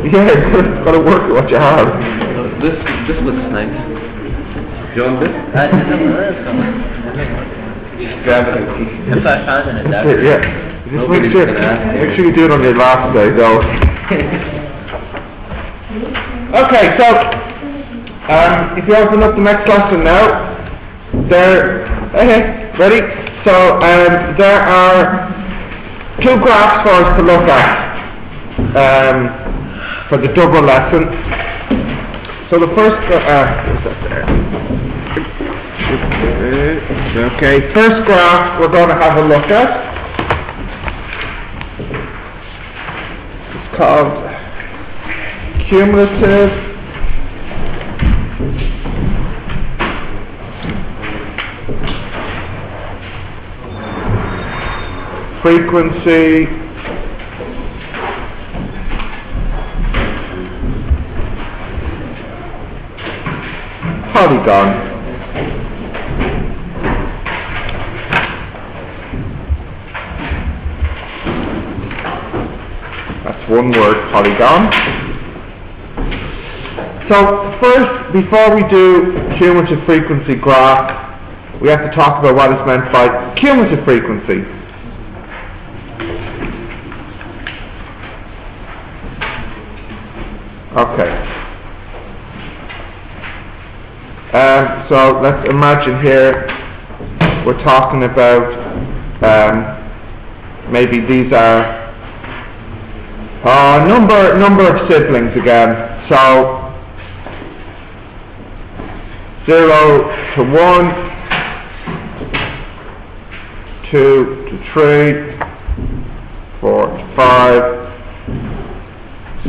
Yeah, you've got to work with what you have. This looks nice. Do you want this? Grab it. If I found an adapter. Yeah. Just make sure you do it on your last day, though. Okay, so if you open up the next lesson now, ready? So there are two graphs for us to look at for the double lesson. So the first, first graph we're going to have a look at. It's called Cumulative Frequency Polygon. That's one word, polygon. So first, before we do cumulative frequency graph, we have to talk about what is meant by cumulative frequency. Okay. So let's imagine here we're talking about maybe these are number of siblings again. So 0 to 1, 2 to 3, 4 to 5,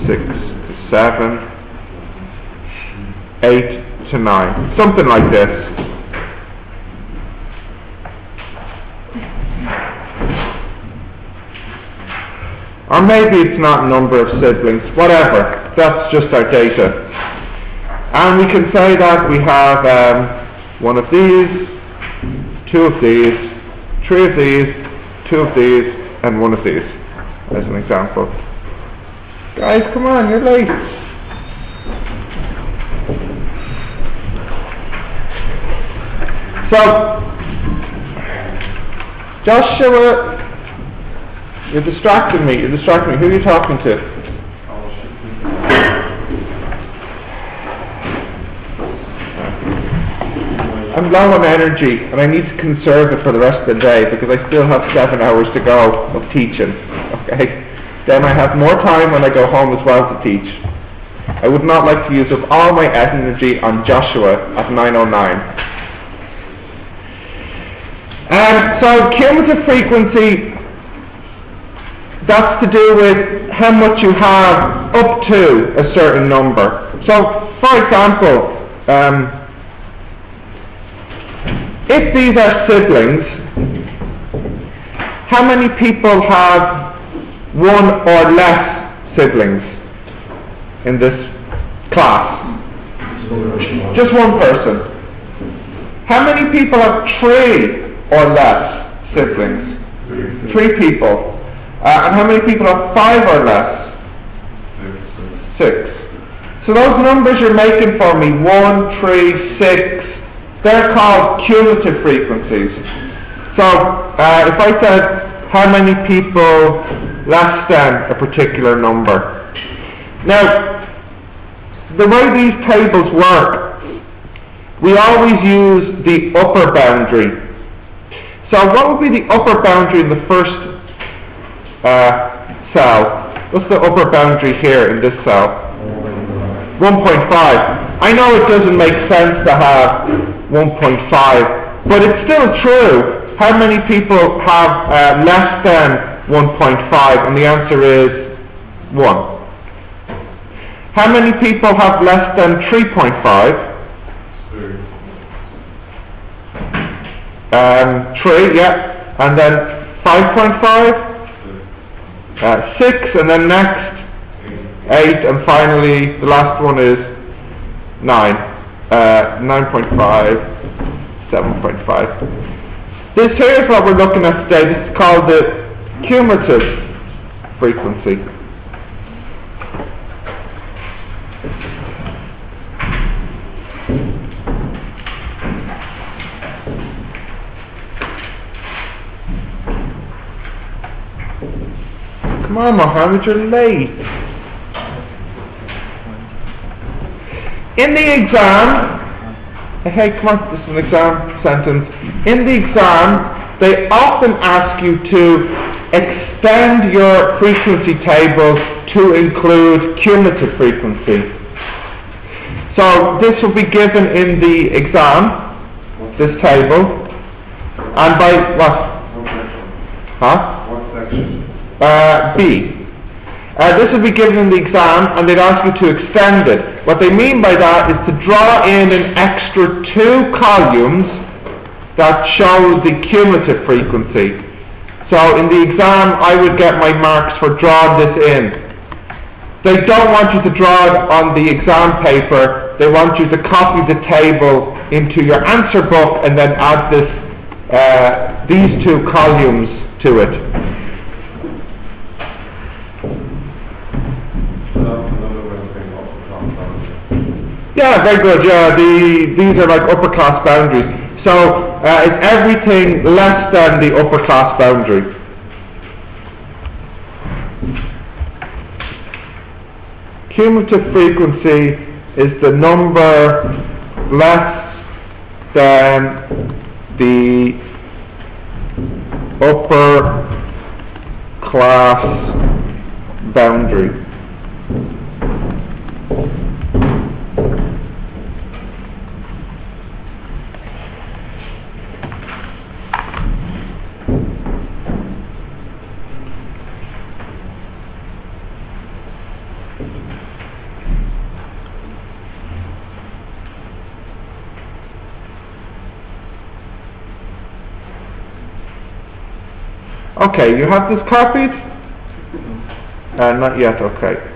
6 to 7, 8 to 9, something like this. Or maybe it's not number of siblings, whatever, that's just our data. And we can say that we have one of these, two of these, three of these, two of these, and one of these, as an example. Guys, come on, you're late. So, Joshua, you're distracting me. Who are you talking to? I'm low on energy, and I need to conserve it for the rest of the day because I still have 7 hours to go of teaching. Okay? Then I have more time when I go home as well to teach. I would not like to use up all my energy on Joshua at 9:09. So cumulative frequency, that's to do with how much you have up to a certain number. So, for example, if these are siblings, how many people have one or less siblings in this class? Just one person. How many people have 3 or less siblings? 3 people. And how many people have 5 or less? 6. So those numbers you're making for me, 1, 3, 6, they're called cumulative frequencies. So if I said how many people less than a particular number. Now, the way these tables work, we always use the upper boundary. So what would be the upper boundary in the first cell? What's the upper boundary here in this cell? 1.5. I know it doesn't make sense to have 1.5, but it's still true. How many people have less than 1.5? And the answer is 1. How many people have less than 3.5? 3, yeah. And then 5.5? 6, and then next 8, and finally the last one is 9. 9.5, 7.5. This here is what we're looking at today. This is called the cumulative frequency. Mohammed, you're late. In the exam, hey, come on, this is an exam sentence. In the exam, they often ask you to extend your frequency table to include cumulative frequency. So this will be given in the exam, this table, and by what? Huh? What section? B. This will be given in the exam, and they'd ask you to extend it. What they mean by that is to draw in an extra 2 columns that show the cumulative frequency. So in the exam, I would get my marks for drawing this in. They don't want you to draw it on the exam paper. They want you to copy the table into your answer book and then add this, these 2 columns to it. Yeah, very good. Yeah, these are like upper class boundaries. So it's everything less than the upper class boundary. Cumulative frequency is the number less than the upper class boundary. Okay, you have this copied? Not yet, okay.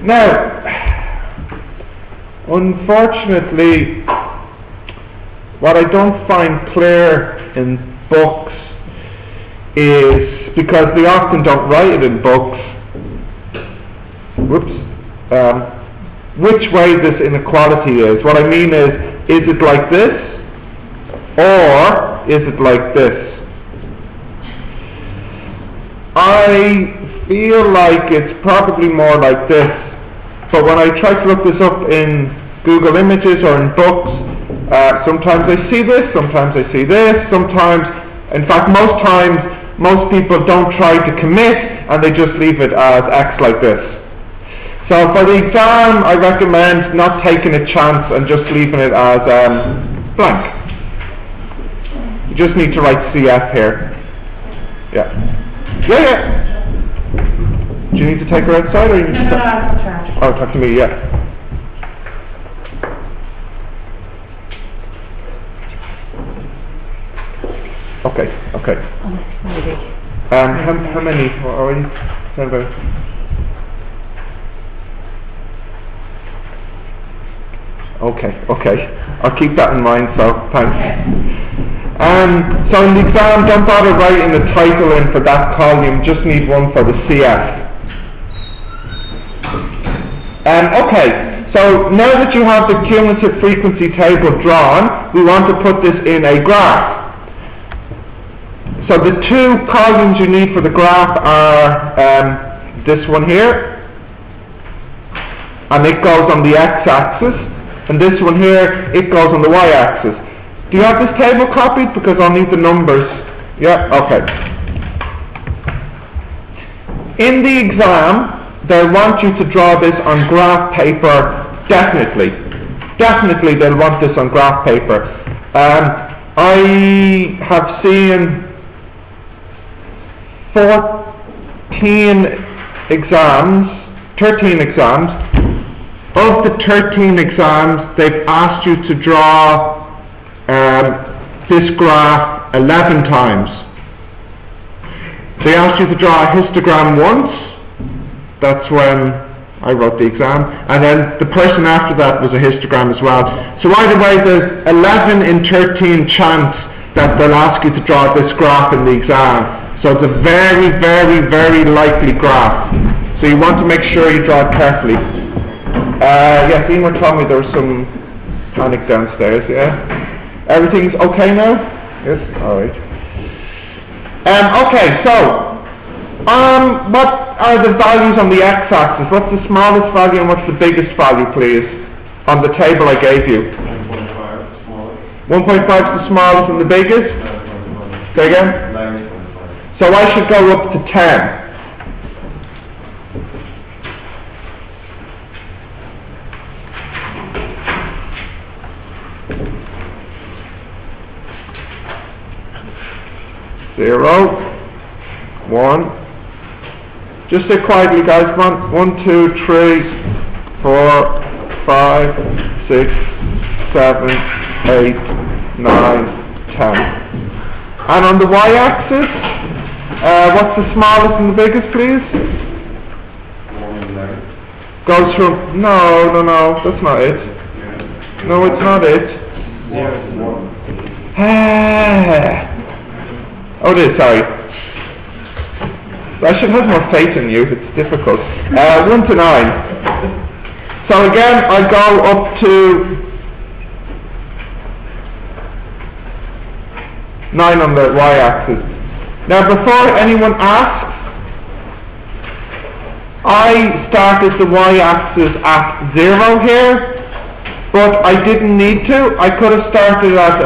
Now, unfortunately, what I don't find clear in books is, because they often don't write it in books, which way this inequality is. What I mean is it like this, or is it like this? I feel like it's probably more like this. But when I try to look this up in Google Images or in books, sometimes I see this, sometimes I see this, sometimes, in fact most times, most people don't try to commit and they just leave it as X like this. So for the exam, I recommend not taking a chance and just leaving it as blank. You just need to write CF here. Yeah. Yeah. Do you need to take her outside, or you need to talk? Oh, talk to me, yeah. Okay. How many already? Okay. I'll keep that in mind, so thanks. So in the exam, don't bother writing the title in for that column, just need one for the CF. Okay, so now that you have the cumulative frequency table drawn, we want to put this in a graph. So the 2 columns you need for the graph are this one here, and it goes on the x-axis, and this one here, it goes on the y-axis. Do you have this table copied? Because I'll need the numbers. Yeah, okay. In the exam, they'll want you to draw this on graph paper, definitely. Definitely they'll want this on graph paper. I have seen 13 exams. Of the 13 exams, they've asked you to draw this graph 11 times. They asked you to draw a histogram once. That's when I wrote the exam, and then the person after that was a histogram as well. So either way, there's 11 in 13 chance that they'll ask you to draw this graph in the exam. So it's a very, very, very likely graph. So you want to make sure you draw it carefully. Yes, Emer told me there was some panic downstairs, yeah? Everything's okay now? Yes? Alright. Okay, so, what are the values on the x-axis? What's the smallest value and what's the biggest value, please? On the table I gave you. 1.5 smallest. 1.5 is the smallest and the biggest? Say again? 9.5. So I should go up to 10. Zero, 1. Just say quietly, guys. Come on. 1, 2, 3, 4, 5, 6, 7, 8, 9, 10. And on the y-axis, what's the smallest and the biggest, please? 1.9. Goes from no, that's not it. No, it's not it. 1. Oh, it is. Sorry. I should have more faith in you. It's difficult. 1 to 9. So again, I go up to 9 on the y-axis. Now, before anyone asks, I started the y-axis at 0 here, but I didn't need to. I could have started at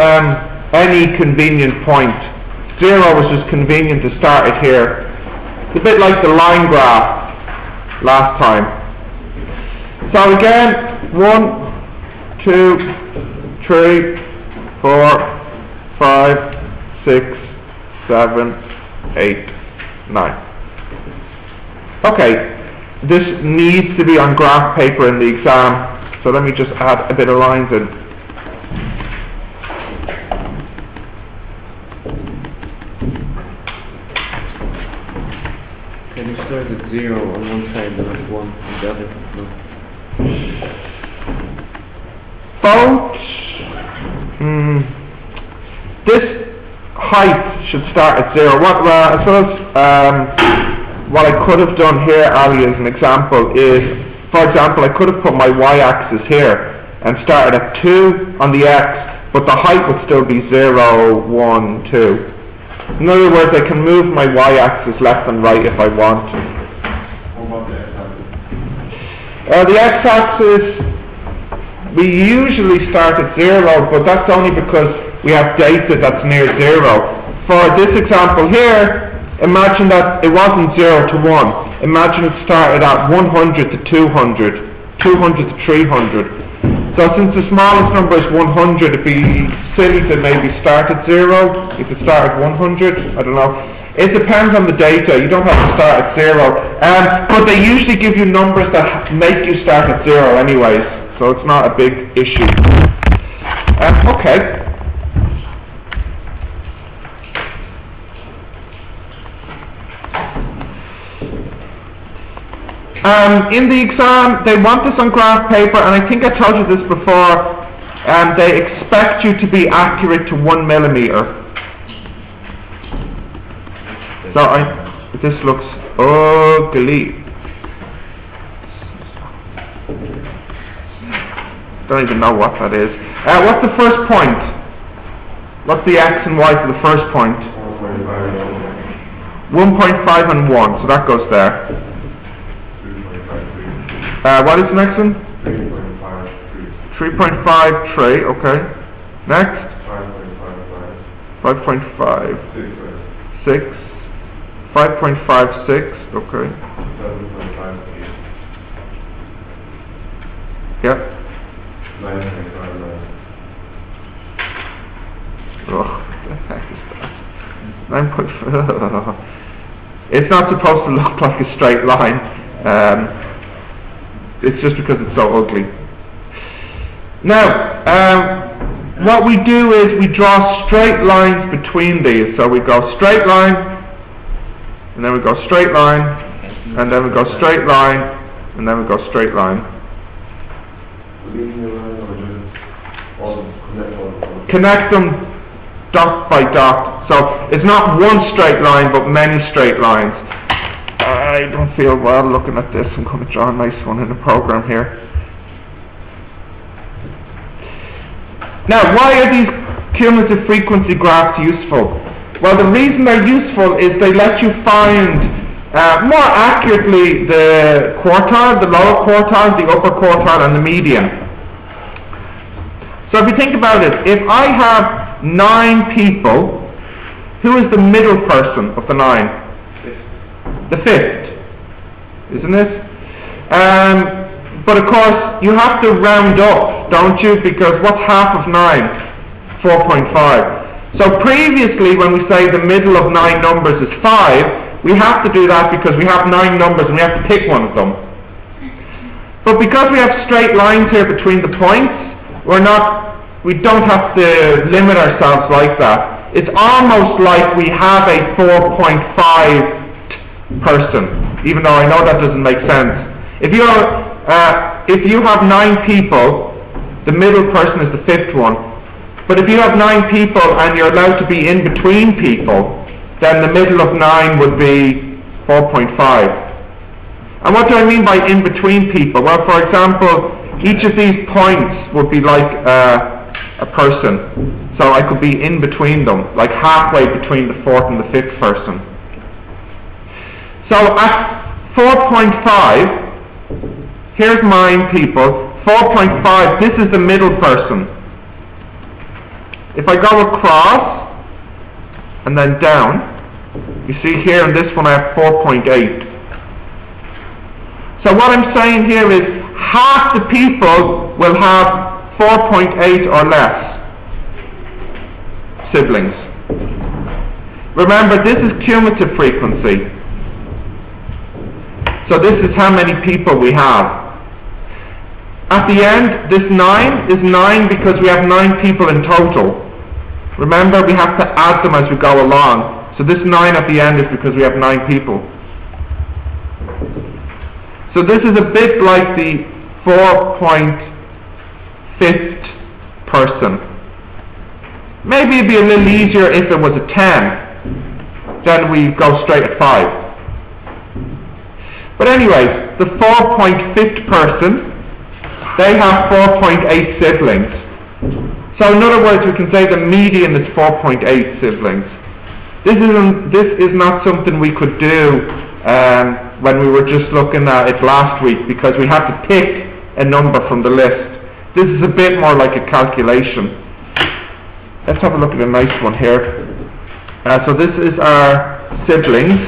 any convenient point. 0 was just convenient to start it here. It's a bit like the line graph last time. So again, 1, 2, 3, 4, 5, 6, 7, 8, 9. Okay, this needs to be on graph paper in the exam, so let me just add a bit of lines in. Can you start at 0 on one side and at 1 on the other? No. This height should start at 0. I suppose what I could have done here, Ali, as an example, is, for example, I could have put my y-axis here and started at 2 on the x, but the height would still be 0, 1, 2. In other words, I can move my y-axis left and right if I want. What about the x-axis? The x-axis, we usually start at 0, but that's only because we have data that's near 0. For this example here, imagine that it wasn't 0 to 1. Imagine it started at 100 to 200, 200 to 300. So since the smallest number is 100, it'd be silly to maybe start at 0. You could start at 100, I don't know. It depends on the data. You don't have to start at 0. But they usually give you numbers that make you start at 0 anyways, so it's not a big issue. Okay. In the exam, they want this on graph paper, and I think I told you this before, they expect you to be accurate to 1 millimeter. So this looks ugly. Don't even know what that is. What's the first point? What's the x and y for the first point? 1.5 and 1, so that goes there. What is the next one? 3.53, okay. Next? 5.5. 6. 5.56, okay. 7.58. Yep. 9.59. Oh, what the heck is that? 9.5. It's not supposed to look like a straight line. It's just because it's so ugly. Now, what we do is we draw straight lines between these. So we go straight line, and then we go straight line, and then we go straight line, and then we go straight line. Linear line or just all connect all? Connect them dot by dot. So it's not one straight line, but many straight lines. I don't feel well looking at this. I'm going to draw a nice one in the program here. Now, why are these cumulative frequency graphs useful? Well, the reason they're useful is they let you find more accurately the quartile, the lower quartile, the upper quartile, and the median. So if you think about it, if I have 9 people, who is the middle person of the 9? The 5th, isn't it? But of course, you have to round up, don't you? Because what's half of 9? 4.5. So previously, when we say the middle of 9 numbers is 5, we have to do that because we have 9 numbers and we have to pick one of them. But because we have straight lines here between the points, we don't have to limit ourselves like that. It's almost like we have a 4.5 person, even though I know that doesn't make sense. If you have 9 people, the middle person is the 5th one. But if you have 9 people and you're allowed to be in between people, then the middle of 9 would be 4.5. And what do I mean by in between people? Well, for example, each of these points would be like a person. So I could be in between them, like halfway between the 4th and the 5th person. So at 4.5, here's 9 people. 4.5, this is the middle person. If I go across and then down, you see here in this one I have 4.8. So what I'm saying here is half the people will have 4.8 or less siblings. Remember, this is cumulative frequency. So this is how many people we have. At the end, this 9 is 9 because we have 9 people in total. Remember, we have to add them as we go along. So this 9 at the end is because we have 9 people. So this is a bit like the 4.5th person. Maybe it'd be a little easier if it was a 10. Then we go straight at 5. But anyways, the 4.5th person, they have 4.8 siblings. So in other words, we can say the median is 4.8 siblings. This is not something we could do when we were just looking at it last week, because we had to pick a number from the list. This is a bit more like a calculation. Let's have a look at a nice one here. So this is our siblings,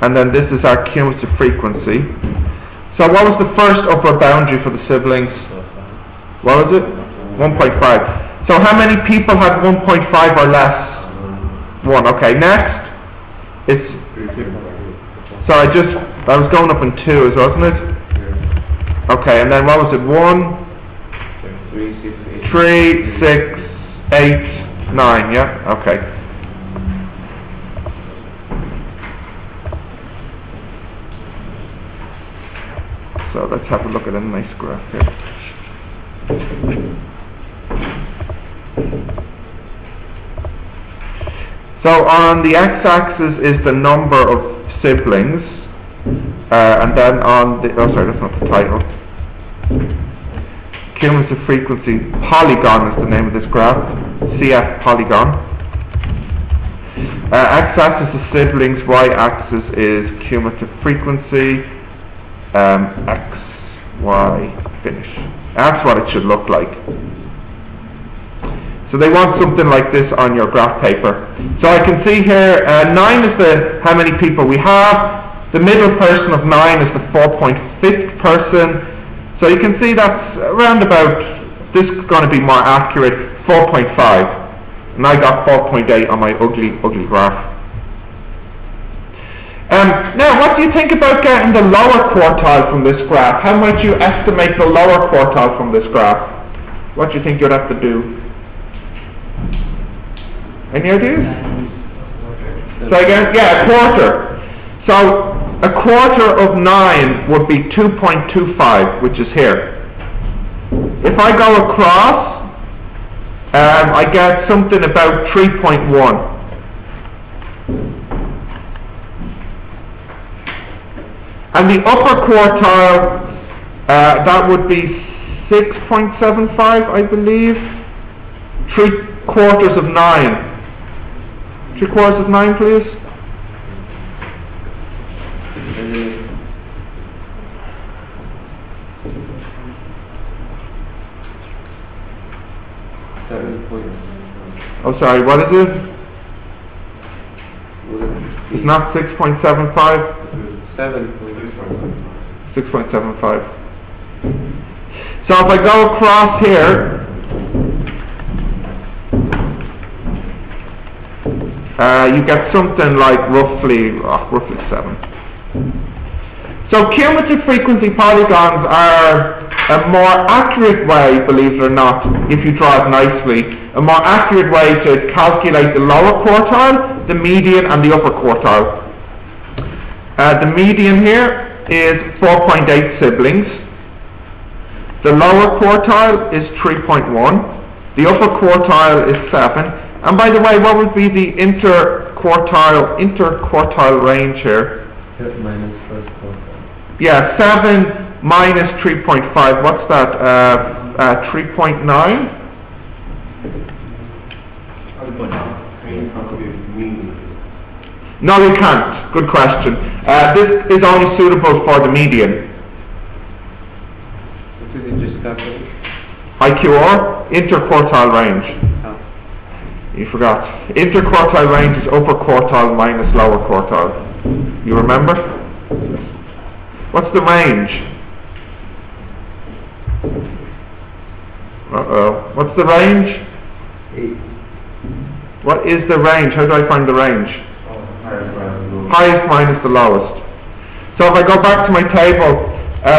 and then this is our cumulative frequency. So what was the first upper boundary for the siblings? What was it? 1.5. So how many people had 1.5 or less? 1. Okay, next. So I was going up in 2, wasn't it? Okay, and then what was it? 1, 3, 6, 8, 9, yeah? Okay. So let's have a look at a nice graph here. So on the x-axis is the number of siblings, and then on the, oh sorry, that's not the title. Cumulative frequency polygon is the name of this graph, CF polygon. X-axis is siblings, y-axis is cumulative frequency, X, Y, finish. That's what it should look like. So they want something like this on your graph paper. So I can see here, 9 is how many people we have. The middle person of 9 is the 4.5th person. So you can see that's around about, this is going to be more accurate, 4.5. And I got 4.8 on my ugly graph. Now, what do you think about getting the lower quartile from this graph? How might you estimate the lower quartile from this graph? What do you think you'd have to do? Any ideas? So again, yeah, a quarter. So a quarter of 9 would be 2.25, which is here. If I go across, I get something about 3.1. And the upper quartile, that would be 6.75, I believe. 3/4 of 9. 3/4 of 9, please. Oh, sorry, what is it? It's not 6.75? 6.75. So if I go across here, you get something like roughly 7. So cumulative frequency polygons are a more accurate way, believe it or not, if you draw it nicely, a more accurate way to calculate the lower quartile, the median and the upper quartile. The median here is 4.8 siblings. The lower quartile is 3.1. The upper quartile is 7. And by the way, what would be the interquartile range here? 7 minus first quartile. Yeah, 7 minus 3.5. What's that? 3.9? No, you can't. Good question. This is only suitable for the median. What did you just calculate? IQR, interquartile range. Oh. You forgot. Interquartile range is upper quartile minus lower quartile. You remember? What's the range? Uh-oh. What's the range? 8. What is the range? How do I find the range? Highest minus the lowest. So if I go back to my table,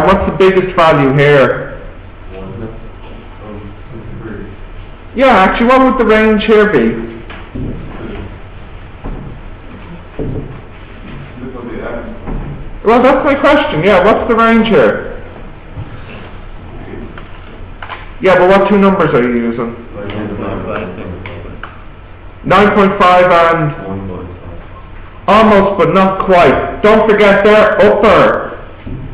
what's the biggest value here? Yeah, actually, what would the range here be? Well, that's my question. Yeah, what's the range here? Yeah, but what two numbers are you using? 9.5 and... almost, but not quite. Don't forget their upper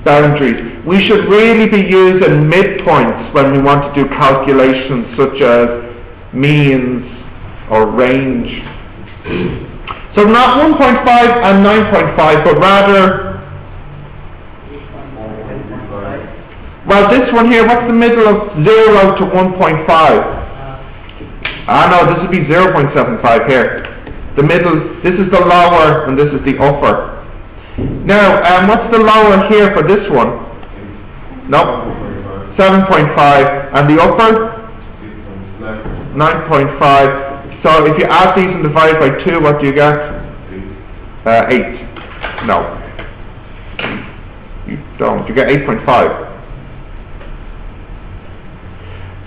boundaries. We should really be using midpoints when we want to do calculations such as means or range. So not 1.5 and 9.5, but rather... well, this one here, what's the middle of 0 to 1.5? No, this would be 0.75 here. The middle, this is the lower and this is the upper. Now, what's the lower here for this one? No, 7.5. And the upper? 9.5. So if you add these and divide by 2, what do you get? 8. No. You don't. You get 8.5.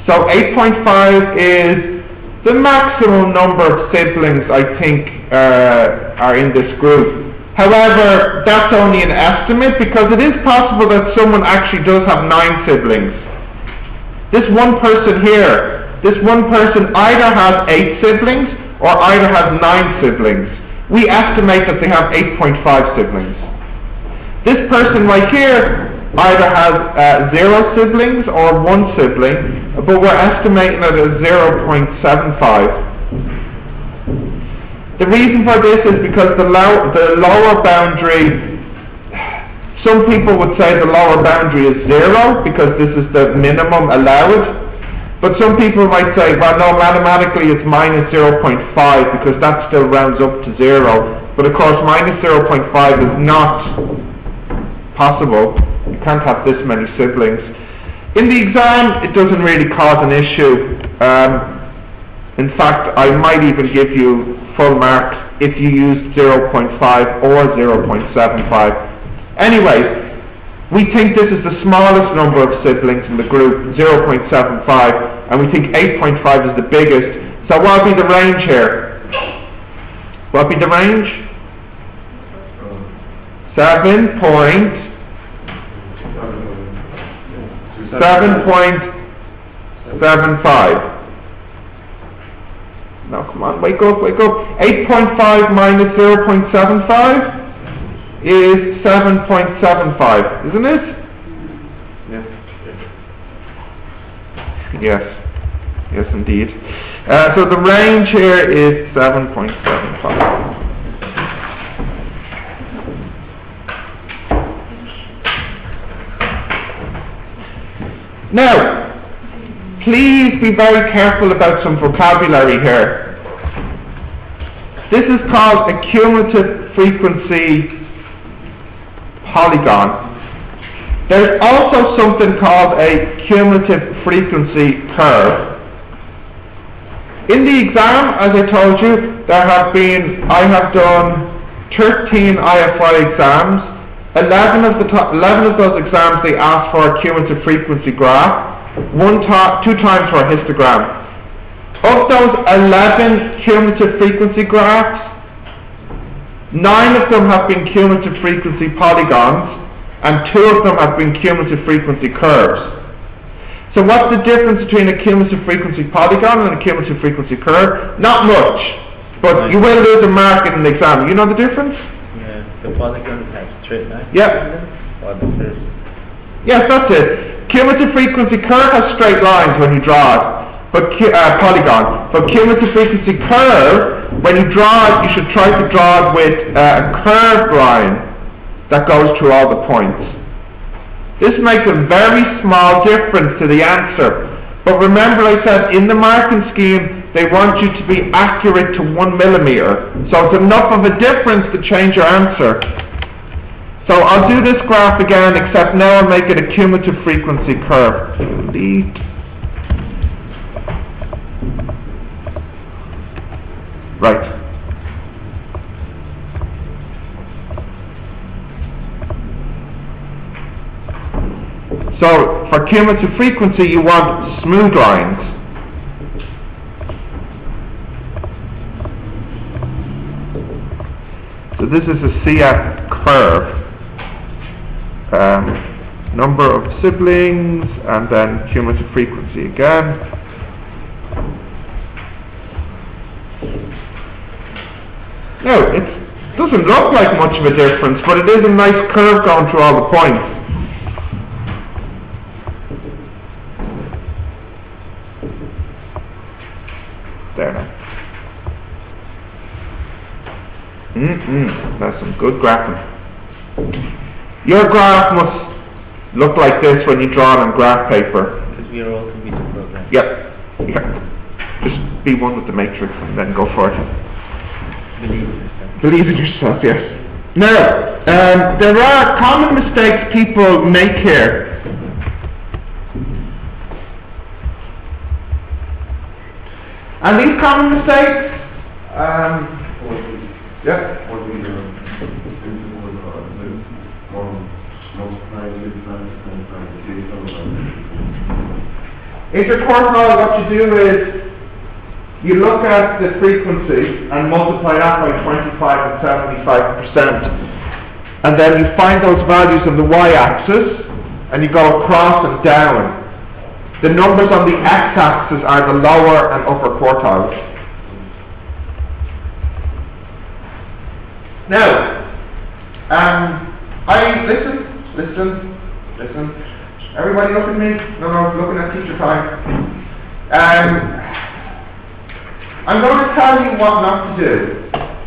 So 8.5 is the maximum number of siblings I think are in this group. However, that's only an estimate because it is possible that someone actually does have 9 siblings. This one person here, this one person either has 8 siblings or either has 9 siblings. We estimate that they have 8.5 siblings. This person right here either has 0 siblings or 1 sibling, but we're estimating it as 0.75. The reason for this is because the lower boundary, some people would say the lower boundary is 0 because this is the minimum allowed, but some people might say, well no, mathematically it's minus 0.5 because that still rounds up to 0, but of course minus 0.5 is not possible. You can't have this many siblings. In the exam, it doesn't really cause an issue. In fact, I might even give you full marks if you used 0.5 or 0.75. Anyways, we think this is the smallest number of siblings in the group, 0.75, and we think 8.5 is the biggest. So what would be the range here? What would be the range? 7.75. Now come on, wake up. 8.5 minus 0.75 is 7.75, isn't it? Yes. Yes, indeed. So the range here is 7.75. Now, please be very careful about some vocabulary here. This is called a cumulative frequency polygon. There's also something called a cumulative frequency curve. In the exam, as I told you, I have done 13 IFI exams. 11 of those exams they asked for a cumulative frequency graph, 2 times for a histogram. Of those 11 cumulative frequency graphs, 9 of them have been cumulative frequency polygons, and 2 of them have been cumulative frequency curves. So what's the difference between a cumulative frequency polygon and a cumulative frequency curve? Not much, but you will lose a mark in the exam. You know the difference? Yeah, the polygon has straight lines. Yeah. Or the curve. Yes, that's it. Cumulative frequency curve has straight lines when you draw it, but polygon. But cumulative frequency curve, when you draw it, you should try to draw it with a curved line that goes through all the points. This makes a very small difference to the answer. But remember I said in the marking scheme they want you to be accurate to 1 millimeter. So it's enough of a difference to change your answer. So I'll do this graph again, except now I'll make it a cumulative frequency curve. Delete. Right. So for cumulative frequency you want smooth lines. So this is a CF curve. Number of siblings and then cumulative frequency again. Now it doesn't look like much of a difference, but it is a nice curve going through all the points. There now. That's some good graphing. Your graph must look like this when you draw it on graph paper. Because we are all computer programs. Yep. Just be one with the matrix and then go for it. Believe in yourself, yes. Now, there are common mistakes people make here. And these common mistakes, if you're quartile, what you do is you look at the frequency and multiply that by 25 and 75%, and then you find those values on the y-axis and you go across and down. The numbers on the x-axis are the lower and upper quartiles. Now, listen. Everybody look at me? No, looking at teacher time. I'm going to tell you what not to do.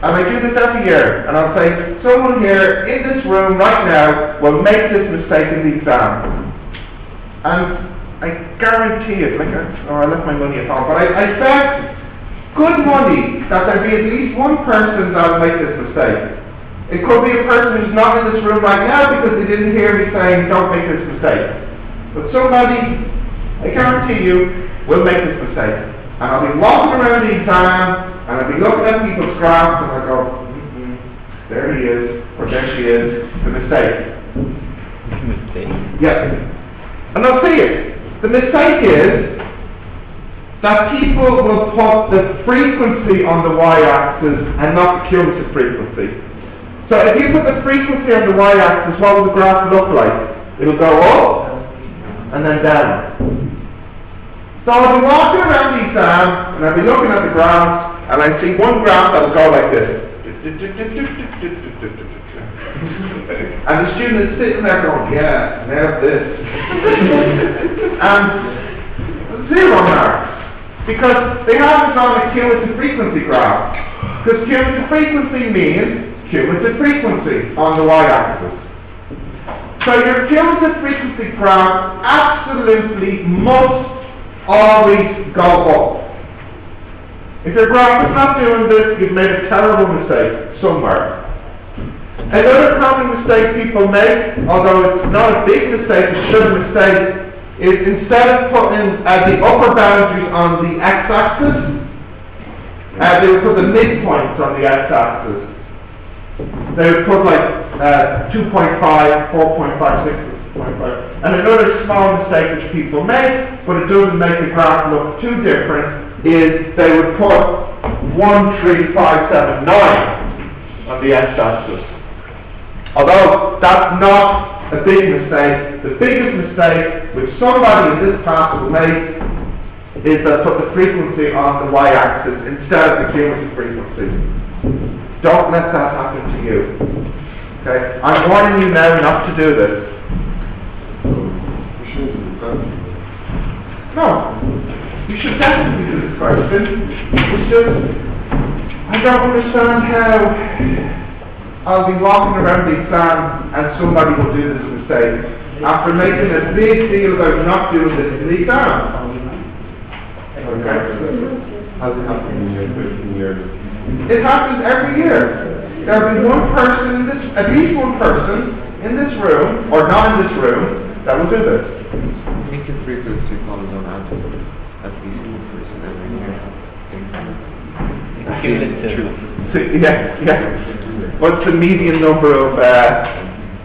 And I do this every year. And I'll say, someone here in this room right now will make this mistake in the exam. And I guarantee it, I left my money at home, but I bet good money that there'll be at least one person that'll make this mistake. It could be a person who's not in this room right now because they didn't hear me saying don't make this mistake. But somebody, I guarantee you, will make this mistake. And I'll be walking around the exam and I'll be looking at people's graphs and I'll go, there he is, or there she is, the mistake. Yes. And I'll see it. The mistake is that people will put the frequency on the y-axis and not the cumulative frequency. So if you put the frequency on the y-axis, what will the graph look like? It'll go up and then down. So I'll be walking around the exam and I'll be looking at the graphs and I see one graph that will go like this. And the student is sitting there going, yeah, now this. And 0 marks. Because they haven't drawn a cumulative frequency graph. Because cumulative frequency means cumulative frequency on the y-axis. So your cumulative frequency graph absolutely must always go up. If your graph is not doing this, you've made a terrible mistake somewhere. Another common mistake people make, although it's not a big mistake, it's still a mistake, is instead of putting the upper boundaries on the x-axis, they would put the midpoints on the x-axis. They would put like 2.5, 4.5, 6.5. And another small mistake which people make, but it doesn't make the graph look too different, is they would put 1, 3, 5, 7, 9 on the x-axis. Although that's not a big mistake, the biggest mistake which somebody in this class will make is to put the frequency on the y-axis instead of the cumulative frequency. Don't let that happen to you. Okay? I'm warning you now not to do this. No. You should definitely do this question. It's just, I don't understand how I'll be walking around the exam and somebody will do this mistake after making a big deal about not doing this in the exam. Okay? Has it happened in your 15 years? It happens every year. There'll be one person in this, at least one person in this room, or not in this room, that will do this. Make the frequency follows on at least one person every year. Yeah. What's the median number of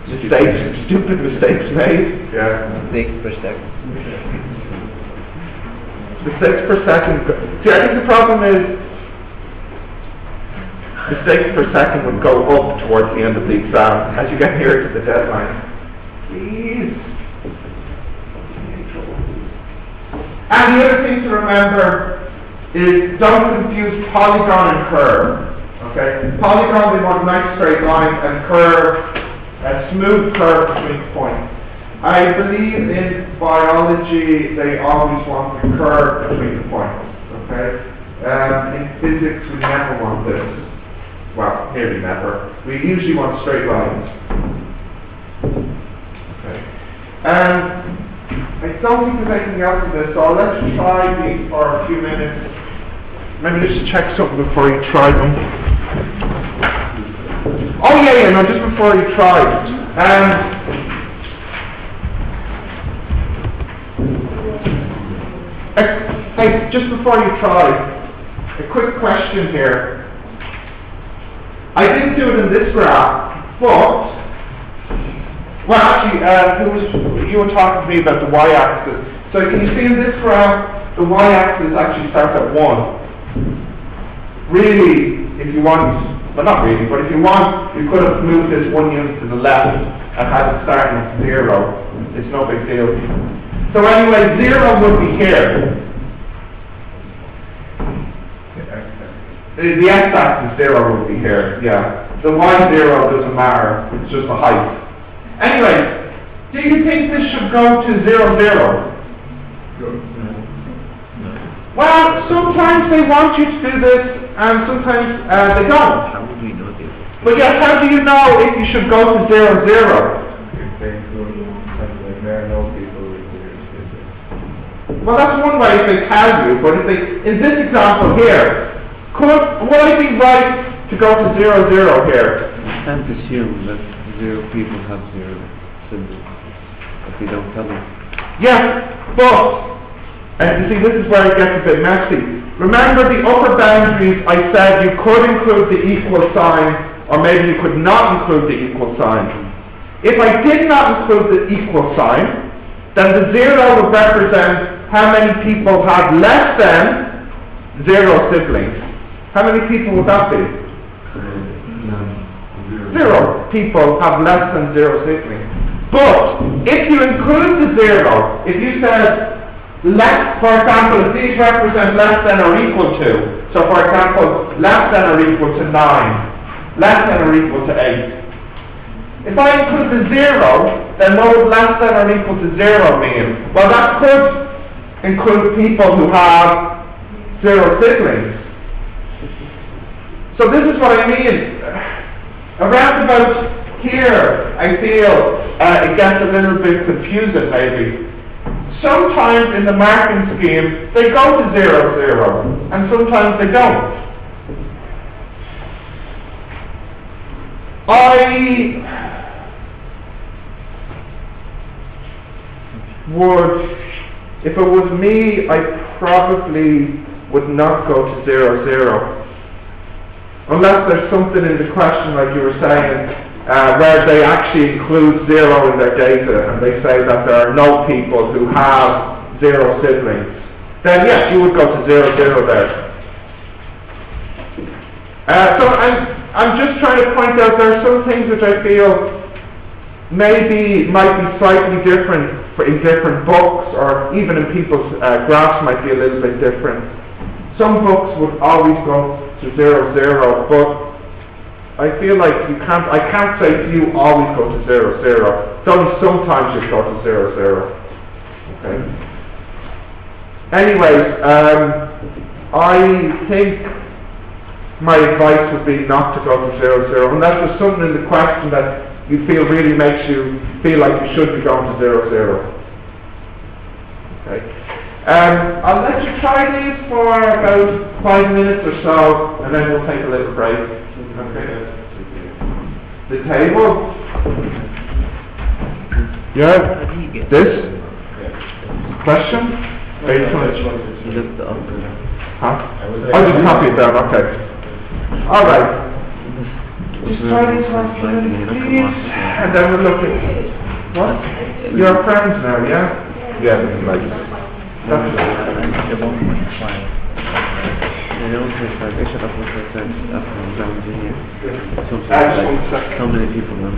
stupid mistakes made? Yeah. Mistakes per second. Mistakes per second. See, I think the problem is mistakes per second would go up towards the end of the exam as you get nearer to the deadline. Please. And the other thing to remember is don't confuse polygon and curve. Okay? Polygon, we want nice straight lines, and curve, a smooth curve between points. I believe in biology they always want the curve between the points. Okay? In physics we never want this. Well, nearly never. We usually want straight lines. Okay. I don't think there's anything else in this, so I'll let you try these for a few minutes. Maybe just check something before you try them. Oh yeah, no, just before you try. Hey, just before you try, a quick question here. I didn't do it in this graph, but well, actually, you were talking to me about the y-axis. So can you see in this graph, the y-axis actually starts at 1. Really, if you want, well not really, but if you want, you could have moved this 1 unit to the left and had it starting at 0. It's no big deal. So anyway, 0 would be here. The x-axis 0 would be here, yeah. The y0 doesn't matter, it's just the height. Anyway, do you think this should go to 0, 0? Well, sometimes they want you to do this, and sometimes they don't. How would we know this? But yes, how do you know if you should go to 0, 0? Well, that's one way if they tell you, but if they, in this example here, would I be right to go to 0, 0 here? I can't assume that 0 people have 0 symbols if we don't tell them. Yes, but, and you see this is where it gets a bit messy. Remember the upper boundaries, I said you could include the equal sign, or maybe you could not include the equal sign. If I did not include the equal sign, then the 0 would represent how many people have less than 0 siblings. How many people would that be? 0. 0 people have less than 0 siblings. But if you include the 0, if you said less, for example, if these represent less than or equal to, so for example, less than or equal to 9, less than or equal to 8. If I include the 0, then what would less than or equal to 0 mean? Well, that could include people who have 0 siblings. So this is what I mean. Around about here, I feel it gets a little bit confusing maybe. Sometimes in the marking scheme, they go to 0, 0, and sometimes they don't. If it was me, I probably would not go to 0, 0. Unless there's something in the question, like you were saying, where they actually include 0 in their data, and they say that there are no people who have 0 siblings. Then yes, you would go to 0, 0 there. So I'm just trying to point out there are some things which I feel might be slightly different in different books, or even in people's graphs might be a little bit different. Some books would always go to 0, 0, but I feel like I can't say to you always go to 0, 0. It's only sometimes you go to 0, 0. Okay. Anyways, I think my advice would be not to go to 0, 0, unless there's something in the question that you feel really makes you feel like you should be going to 0, 0. Okay. I'll let you try these for about 5 minutes or so, and then we'll take a little break. Okay. The table. Yeah. This question. Huh? Oh, just copy it down. Okay. All right. Just try these ones, please, and then we'll look at what? You're friends now, yeah? Yeah, like. They don't take like extra up with the up and down here. So many people are